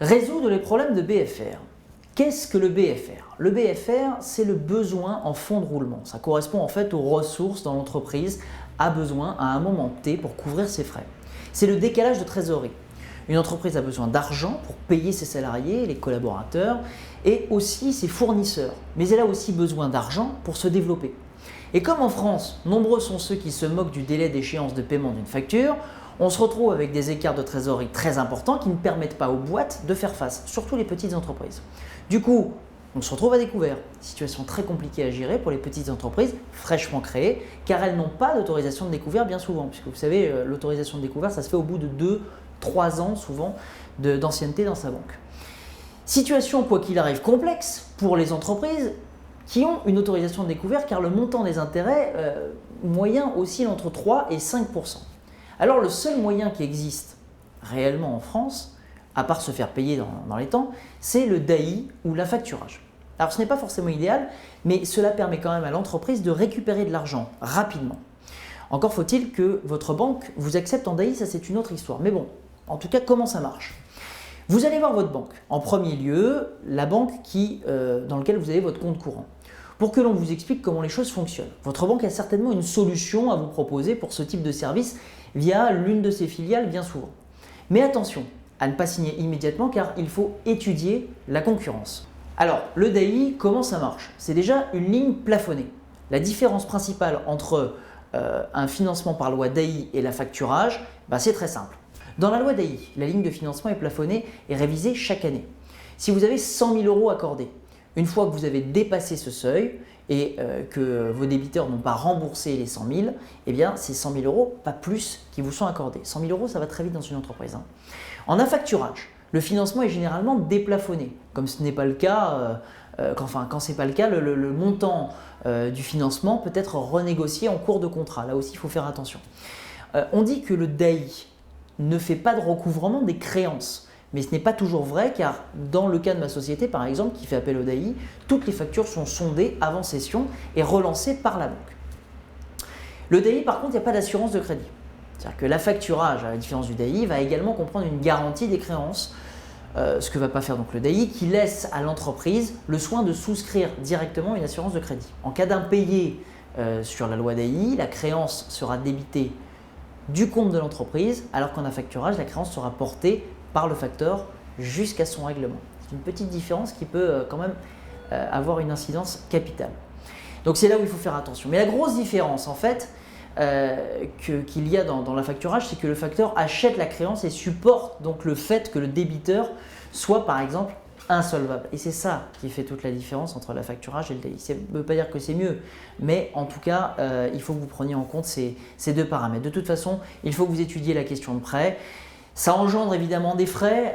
Résoudre les problèmes de BFR. Qu'est-ce que le BFR? Le BFR, c'est le besoin en fonds de roulement. Ça correspond en fait aux ressources dont l'entreprise a besoin à un moment T pour couvrir ses frais. C'est le décalage de trésorerie. Une entreprise a besoin d'argent pour payer ses salariés, les collaborateurs et aussi ses fournisseurs. Mais elle a aussi besoin d'argent pour se développer. Et comme en France, nombreux sont ceux qui se moquent du délai d'échéance de paiement d'une facture, on se retrouve avec des écarts de trésorerie très importants qui ne permettent pas aux boîtes de faire face, surtout les petites entreprises. Du coup, on se retrouve à découvert. Situation très compliquée à gérer pour les petites entreprises fraîchement créées, car elles n'ont pas d'autorisation de découvert bien souvent. Puisque vous savez, l'autorisation de découvert, ça se fait au bout de 2-3 ans souvent d'ancienneté dans sa banque. Situation, quoi qu'il arrive, complexe pour les entreprises qui ont une autorisation de découvert, car le montant des intérêts moyen oscille entre 3 et 5%. Alors le seul moyen qui existe réellement en France, à part se faire payer dans les temps, c'est le DAI ou l'affacturage. Alors ce n'est pas forcément idéal, mais cela permet quand même à l'entreprise de récupérer de l'argent rapidement. Encore faut-il que votre banque vous accepte en DAI, ça c'est une autre histoire. Mais bon, en tout cas, comment ça marche? Vous allez voir votre banque. En premier lieu, la banque dans laquelle vous avez votre compte courant. Pour que l'on vous explique comment les choses fonctionnent. Votre banque a certainement une solution à vous proposer pour ce type de service via l'une de ses filiales bien souvent. Mais attention à ne pas signer immédiatement car il faut étudier la concurrence. Alors, le DAI, comment ça marche? C'est déjà une ligne plafonnée. La différence principale entre un financement par loi DAI et l'affacturage, c'est très simple. Dans la loi DAI, la ligne de financement est plafonnée et révisée chaque année. Si vous avez 100 000 € accordés, une fois que vous avez dépassé ce seuil et que vos débiteurs n'ont pas remboursé les 100 000, eh bien c'est 100 000 €, pas plus, qui vous sont accordés. 100 000 €, ça va très vite dans une entreprise. En affacturage, le financement est généralement déplafonné. Comme ce n'est pas le cas, quand ce n'est pas le cas, le montant du financement peut être renégocié en cours de contrat. Là aussi, il faut faire attention. On dit que le DAI ne fait pas de recouvrement des créances. Mais ce n'est pas toujours vrai car dans le cas de ma société par exemple qui fait appel au DAI, toutes les factures sont sondées avant cession et relancées par la banque. Le DAI par contre, il n'y a pas d'assurance de crédit. C'est-à-dire que l'affacturage, à la différence du DAI, va également comprendre une garantie des créances, ce que ne va pas faire donc le DAI qui laisse à l'entreprise le soin de souscrire directement une assurance de crédit. En cas d'impayé sur la loi DAI, la créance sera débitée du compte de l'entreprise alors qu'en affacturage, la créance sera portée par le facteur jusqu'à son règlement. C'est une petite différence qui peut quand même avoir une incidence capitale. Donc c'est là où il faut faire attention. Mais la grosse différence en fait qu'il y a dans l'affacturage, c'est que le facteur achète la créance et supporte donc le fait que le débiteur soit par exemple insolvable. Et c'est ça qui fait toute la différence entre l'affacturage et le DAI. Ça ne veut pas dire que c'est mieux, mais en tout cas, il faut que vous preniez en compte ces deux paramètres. De toute façon, il faut que vous étudiez la question de prêt. Ça engendre évidemment des frais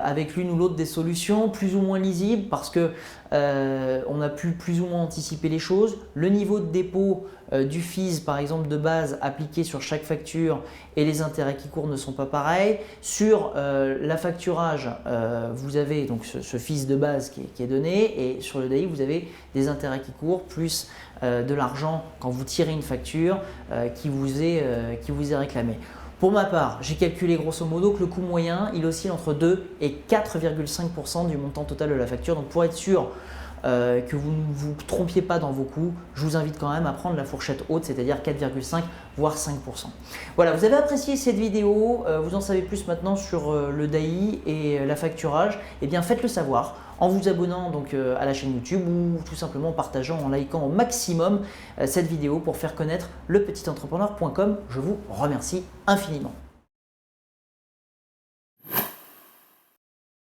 avec l'une ou l'autre des solutions plus ou moins lisibles parce que on a pu plus ou moins anticiper les choses. Le niveau de dépôt du FIS par exemple de base appliqué sur chaque facture et les intérêts qui courent ne sont pas pareils. Sur l'affacturage, vous avez donc ce FIS de base qui est donné et sur le DAI vous avez des intérêts qui courent plus de l'argent quand vous tirez une facture qui vous est réclamé. Pour ma part, j'ai calculé grosso modo que le coût moyen, il oscille entre 2 et 4,5% du montant total de la facture. Donc pour être sûr que vous ne vous trompiez pas dans vos coûts, je vous invite quand même à prendre la fourchette haute, c'est-à-dire 4,5 voire 5%. Voilà, vous avez apprécié cette vidéo, vous en savez plus maintenant sur le DAI et l'affacturage, eh bien faites-le savoir en vous abonnant donc à la chaîne YouTube ou tout simplement en partageant, en likant au maximum cette vidéo pour faire connaître lepetitentrepreneur.com. Je vous remercie infiniment.